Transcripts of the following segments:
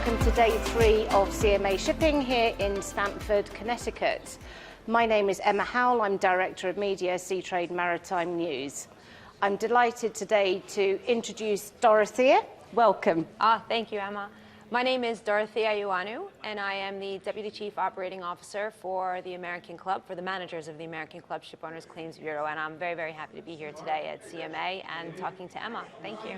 welcome to day 3 of CMA Shipping here in Stamford, Connecticut. My name is Emma Howell, I'm Director of Media, Seatrade Maritime News. I'm delighted today to introduce Dorothea. Welcome. Thank you, Emma. My name is Dorothea Ioannou, and I am the Deputy Chief Operating Officer for the American Club, for the managers of the American Club Shipowners Claims Bureau, and I'm very, very happy to be here today at CMA and talking to Emma. Thank you.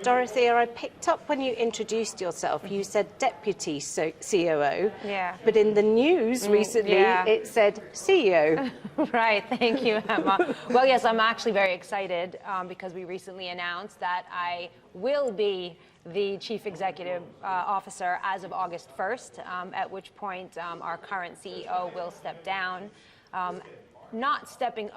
Dorothea, I picked up when you introduced yourself, you said Deputy COO, yeah. But in the news recently it said CEO. Right, thank you, Emma. Well, yes, I'm actually very excited because we recently announced that I will be the Chief Executive Officer as of August 1st, at which point our current CEO will step down. Not stepping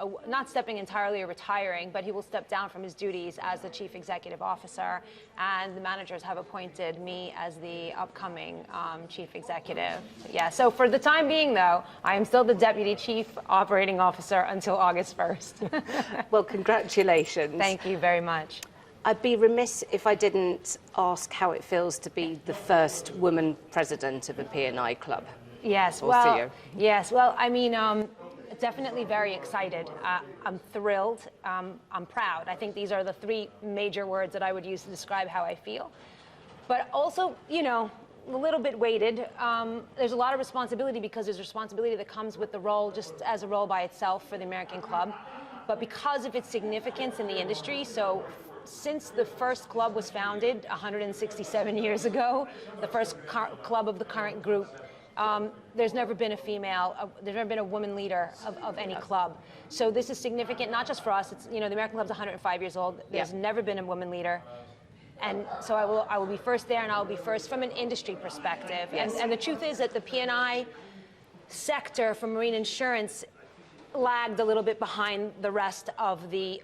entirely or retiring, but he will step down from his duties as the Chief Executive Officer, and the managers have appointed me as the upcoming Chief Executive. Yeah, so for the time being, though, I am still the Deputy Chief Operating Officer until August 1st. Well, congratulations. Thank you very much. I'd be remiss if I didn't ask how it feels to be the first woman president of a P&I club. Yes, or well, CEO. yes, well, I mean, definitely very excited. I'm thrilled. I'm proud. I think these are the 3 major words that I would use to describe how I feel. But also, you know, a little bit weighted. There's a lot of responsibility because there's responsibility that comes with the role just as a role by itself for the American Club. But because of its significance in the industry, so since the first club was founded 167 years ago, the first club of the current group, there's never been a female, there's never been a woman leader of any club. So this is significant, not just for us. It's, you know, the American Club's 105 years old. There's never been a woman leader. And so I will be first there, and I will be first from an industry perspective. Yes. And the truth is that the P&I sector for marine insurance lagged a little bit behind the rest of the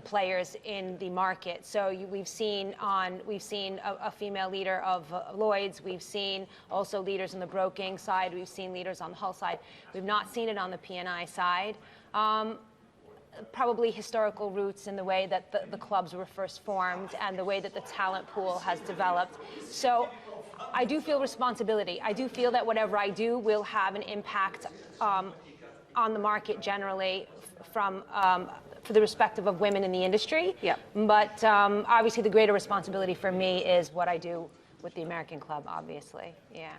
players in the market. So we've seen a female leader of Lloyd's. We've seen also leaders on the broking side. We've seen leaders on the hull side. We've not seen it on the P&I side. Probably historical roots in the way that the clubs were first formed and the way that the talent pool has developed. So I do feel responsibility. I do feel that whatever I do will have an impact on the market generally from for the perspective of women in the industry. Yep. But obviously the greater responsibility for me is what I do with the American Club, obviously. Yeah.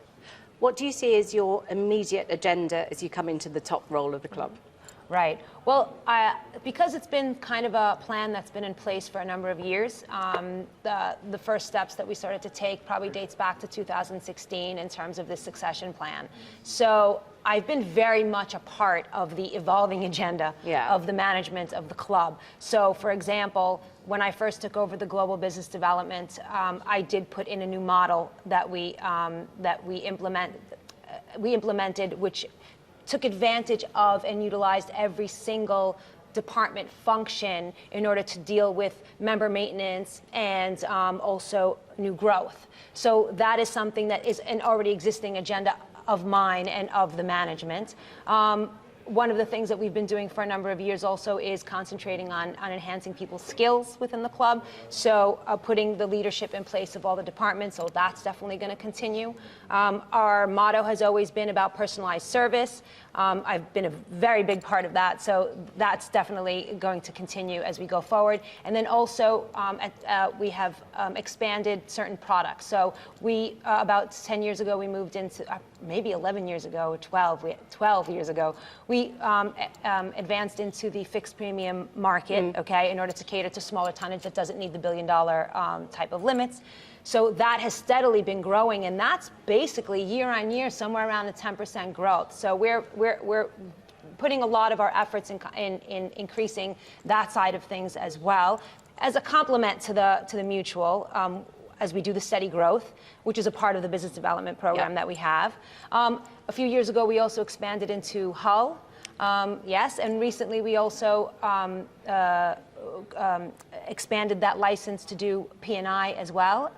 What do you see as your immediate agenda as you come into the top role of the club? Right. Well, because it's been kind of a plan that's been in place for a number of years, the first steps that we started to take probably dates back to 2016 in terms of this succession plan. So I've been very much a part of the evolving agenda of the management of the club. So, for example, when I first took over the global business development, I did put in a new model that we implemented, which took advantage of and utilized every single department function in order to deal with member maintenance and also new growth. So that is something that is an already existing agenda of mine and of the management. One of the things that we've been doing for a number of years also is concentrating on enhancing people's skills within the club. So putting the leadership in place of all the departments, so that's definitely going to continue. Our motto has always been about personalized service. I've been a very big part of that, so that's definitely going to continue as we go forward. And then also we have expanded certain products. So we, about 10 years ago, we moved into, maybe 11 years ago, 12 years ago, we advanced into the fixed premium market, okay, in order to cater to smaller tonnage that doesn't need the billion-dollar type of limits. So that has steadily been growing, and that's basically year on year, somewhere around a 10% growth. So we're putting a lot of our efforts in increasing that side of things as well, as a complement to the mutual. As we do the steady growth, which is a part of the business development program that we have. A few years ago, we also expanded into hull, yes, and recently we also expanded that license to do P&I as well.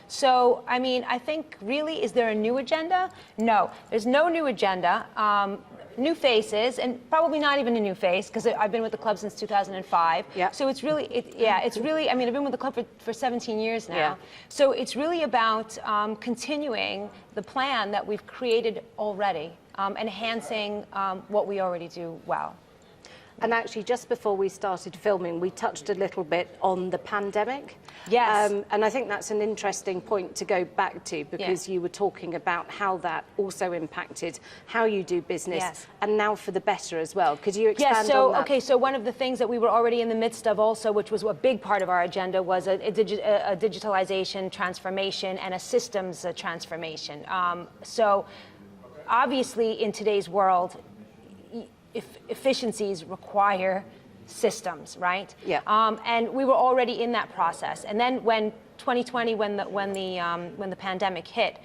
So, I mean, I think really, is there a new agenda? No, there's no new agenda. new faces, and probably not even a new face, because I've been with the club since 2005. Yeah. So it's really, it's really, I mean, I've been with the club for 17 years now. Yeah. So it's really about continuing the plan that we've created already, enhancing what we already do well. And actually, just before we started filming, we touched a little bit on the pandemic. Yes. And I think that's an interesting point to go back to, because you were talking about how that also impacted how you do business, Yes. and now for the better as well. Could you expand on that? Okay, so one of the things that we were already in the midst of also, which was a big part of our agenda, was a digitalization transformation and a systems transformation. So obviously in today's world, efficiencies require systems, right? Yeah. And we were already in that process. And then when 2020, when the pandemic hit,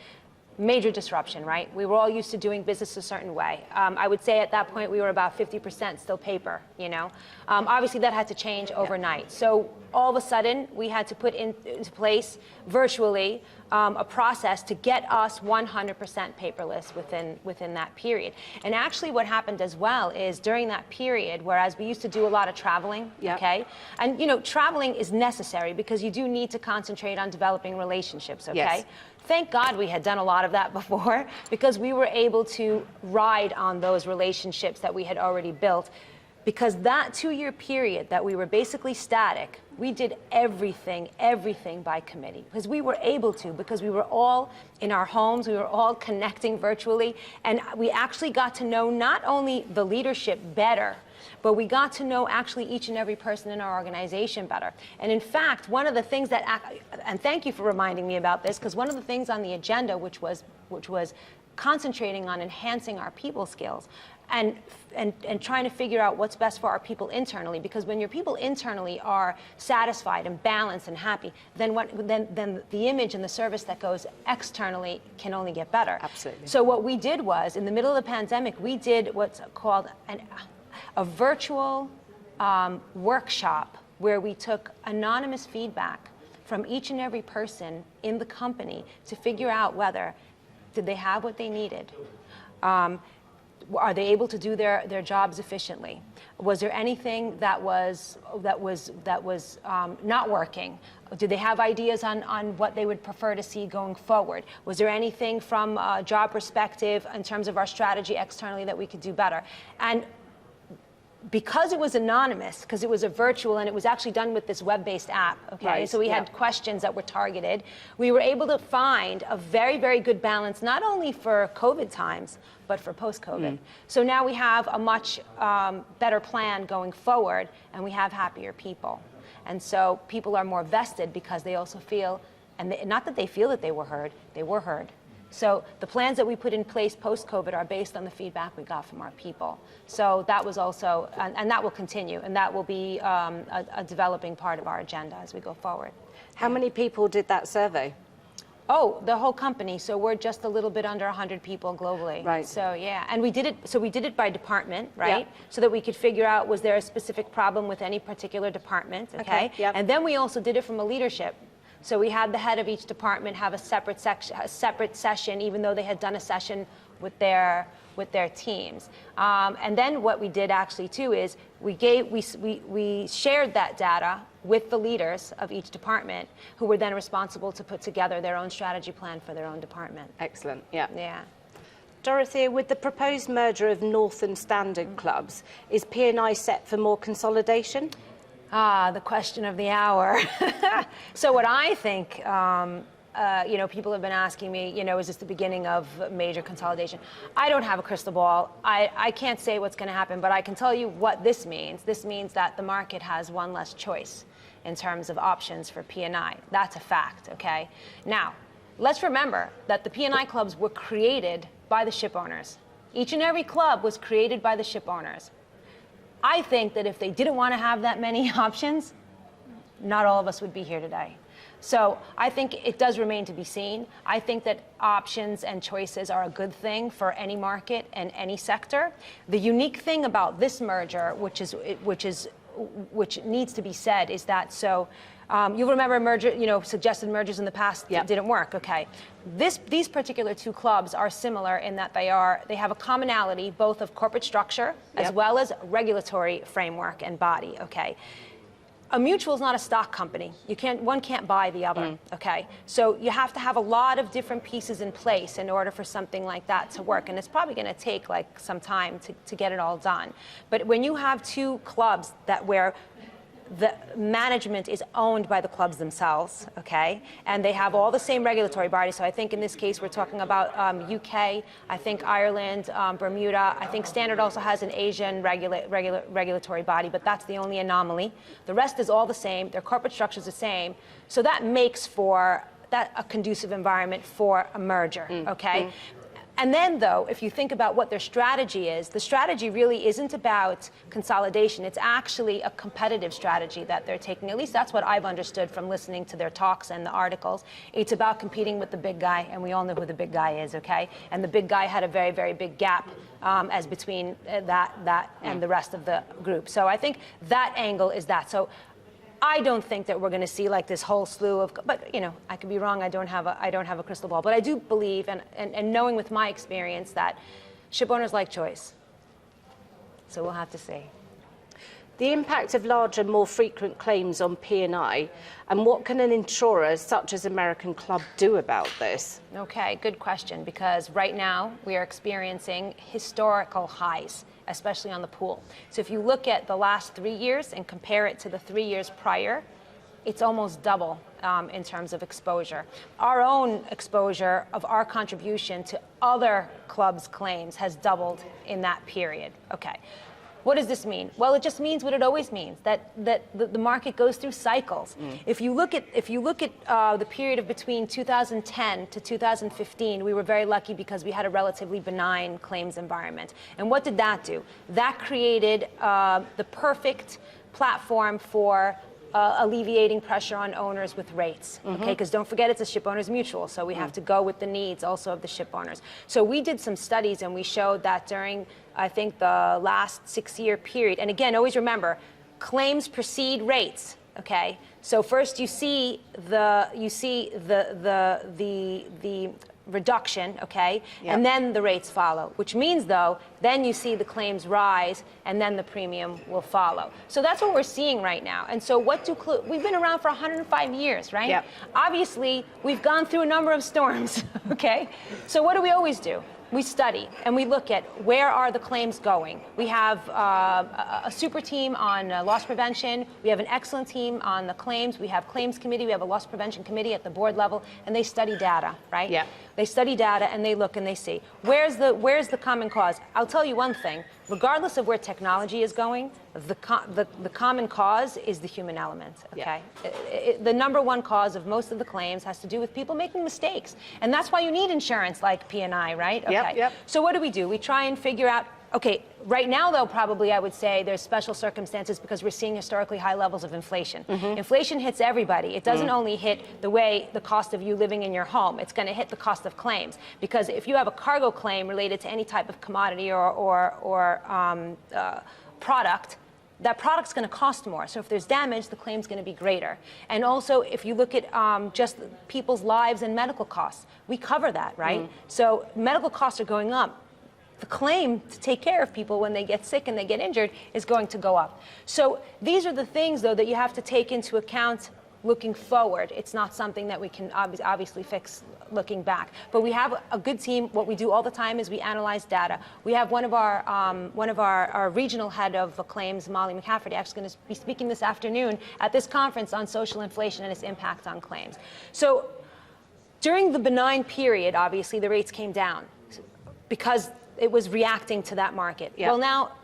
major disruption, right? We were all used to doing business a certain way. I would say at that point we were about 50% still paper, you know? Obviously that had to change overnight. So all of a sudden we had to put into place virtually a process to get us 100% paperless within that period. And actually what happened as well is during that period, whereas we used to do a lot of traveling, okay? And you know, traveling is necessary because you do need to concentrate on developing relationships, okay? Yes. Thank God we had done a lot of that before, because we were able to ride on those relationships that we had already built. Because that 2-year period that we were basically static, we did everything by committee. Because we were able to, because we were all in our homes, we were all connecting virtually, and we actually got to know not only the leadership better, but we got to know actually each and every person in our organization better. And in fact, one of the things that, and thank you for reminding me about this, because one of the things on the agenda, which was concentrating on enhancing our people skills, and trying to figure out what's best for our people internally, because when your people internally are satisfied and balanced and happy, then the image and the service that goes externally can only get better. Absolutely. So what we did was, in the middle of the pandemic, we did what's called a virtual workshop where we took anonymous feedback from each and every person in the company to figure out whether did they have what they needed. Are they able to do their jobs efficiently? Was there anything that was not working? Did they have ideas on what they would prefer to see going forward? Was there anything from a job perspective in terms of our strategy externally that we could do better? And because it was anonymous, because it was a virtual, and it was actually done with this web-based app, okay? Right, so we had questions that were targeted. We were able to find a very, very good balance, not only for COVID times, but for post-COVID. So now we have a much better plan going forward, and we have happier people. And so people are more vested because they also feel, and not that they feel that they were heard, they were heard. So the plans that we put in place post-COVID are based on the feedback we got from our people. So that was also, and that will continue, and that will be a developing part of our agenda as we go forward. How many people did that survey? Oh, the whole company. So we're just a little bit under 100 people globally. Right. So yeah, and we did it by department, right? Yeah. So that we could figure out, was there a specific problem with any particular department, okay? Yep. And then we also did it from a leadership. So we had the head of each department have a separate session, even though they had done a session with their teams. And then what we did actually too is we shared that data with the leaders of each department, who were then responsible to put together their own strategy plan for their own department. Excellent. Yeah. Yeah. Dorothea, with the proposed merger of North and Standard clubs, is P&I set for more consolidation? Ah, the question of the hour. So what I think, you know, people have been asking me, you know, is this the beginning of major consolidation? I don't have a crystal ball. I can't say what's going to happen, but I can tell you what this means. This means that the market has one less choice in terms of options for P&I. That's a fact, okay? Now, let's remember that the P&I clubs were created by the ship owners. Each and every club was created by the ship owners. I think that if they didn't want to have that many options, not all of us would be here today. So I think it does remain to be seen. I think that options and choices are a good thing for any market and any sector. The unique thing about this merger, which needs to be said, is that You'll remember suggested mergers in the past didn't work. Okay, these particular two clubs are similar in that they have a commonality both of corporate structure as well as regulatory framework and body. Okay. A mutual is not a stock company. One can't buy the other, okay? So you have to have a lot of different pieces in place in order for something like that to work. And it's probably gonna take like some time to get it all done. But when you have two clubs where the management is owned by the clubs themselves, okay? And they have all the same regulatory bodies. So I think in this case, we're talking about UK, I think Ireland, Bermuda. I think Standard also has an Asian regulatory body, but that's the only anomaly. The rest is all the same. Their corporate structure is the same. So that makes for a conducive environment for a merger, okay? And then, though, if you think about what their strategy is, the strategy really isn't about consolidation. It's actually a competitive strategy that they're taking. At least that's what I've understood from listening to their talks and the articles. It's about competing with the big guy, and we all know who the big guy is, okay? And the big guy had a very, very big gap as between that and the rest of the group. So I think that angle is that. So I don't think that we're going to see like this whole slew of, but I could be wrong. I don't have a crystal ball, but I do believe, and knowing with my experience, that ship owners like choice. So we'll have to see. The impact of larger, more frequent claims on P&I, and what can an insurer such as American Club do about this? Okay, good question, because right now we are experiencing historical highs, especially on the pool. So if you look at the last 3 years and compare it to the 3 years prior, it's almost double in terms of exposure. Our own exposure of our contribution to other clubs' claims has doubled in that period. Okay. What does this mean? Well, it just means what it always means, that the market goes through cycles. If you look at the period of between 2010 to 2015, we were very lucky because we had a relatively benign claims environment. And what did that do? That created the perfect platform for alleviating pressure on owners with rates, okay? Because don't forget, it's a ship owners mutual, so we have to go with the needs also of the ship owners. So we did some studies and we showed that during, I think, the last 6-year period, and again, always remember, claims precede rates, okay? So first you see the reduction, okay? And then the rates follow, which means, though, then you see the claims rise and then the premium will follow. So that's what we're seeing right now. And so we've been around for 105 years, right? Obviously, we've gone through a number of storms, okay? So what do we always do? We study and we look at where are the claims going. We have a super team on loss prevention. We have an excellent team on the claims. We have claims committee. We have a loss prevention committee at the board level, and they study data, right? Yeah. They study data and they look and they see where's the common cause. I'll tell you one thing: regardless of where technology is going, the common cause is the human element. Okay. The number one cause of most of the claims has to do with people making mistakes, and that's why you need insurance like P&I, right? Okay. So what do? We try and figure out. Okay, right now, though, probably I would say there's special circumstances because we're seeing historically high levels of inflation. Inflation hits everybody. It doesn't only hit the cost of you living in your home. It's going to hit the cost of claims, because if you have a cargo claim related to any type of commodity or product, that product's going to cost more. So if there's damage, the claim's going to be greater. And also, if you look at just people's lives and medical costs, we cover that, right? So medical costs are going up. The claim to take care of people when they get sick and they get injured is going to go up. So these are the things, though, that you have to take into account looking forward. It's not something that we can obviously fix looking back. But we have a good team. What we do all the time is we analyze data. We have one of our regional head of claims, Molly McCafferty, actually going to be speaking this afternoon at this conference on social inflation and its impact on claims. So during the benign period, obviously, the rates came down because it was reacting to that market. Well, now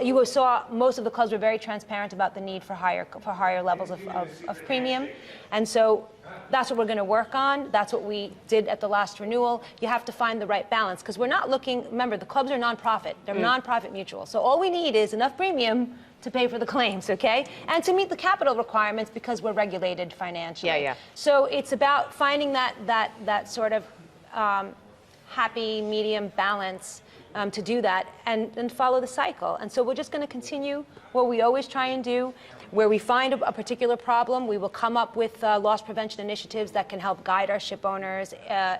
you saw most of the clubs were very transparent about the need for higher levels of premium, and so that's what we're going to work on. That's what we did at the last renewal. You have to find the right balance, because we're not looking. Remember, the clubs are nonprofit; they're nonprofit mutual. So all we need is enough premium to pay for the claims, okay, and to meet the capital requirements because we're regulated financially. So it's about finding that sort of happy medium balance to do that and follow the cycle. And so we're just going to continue what we always try and do. Where we find a particular problem, we will come up with loss prevention initiatives that can help guide our ship owners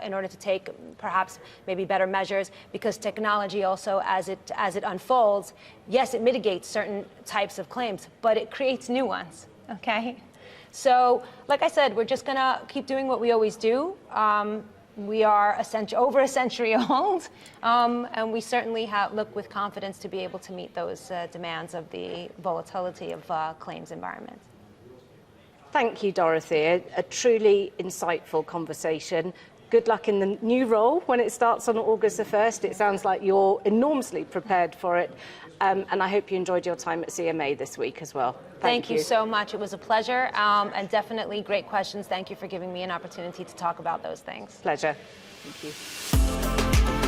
in order to take perhaps maybe better measures, because technology also, as it unfolds, yes, it mitigates certain types of claims, but it creates new ones, okay? So, like I said, we're just gonna keep doing what we always do. We are over a century old, and we certainly look with confidence to be able to meet those demands of the volatility of claims environment. Thank you, Dorothea. A truly insightful conversation. Good luck in the new role when it starts on August the 1st. It sounds like you're enormously prepared for it. And I hope you enjoyed your time at CMA this week as well. Thank you so much. It was a pleasure, and definitely great questions. Thank you for giving me an opportunity to talk about those things. Pleasure. Thank you.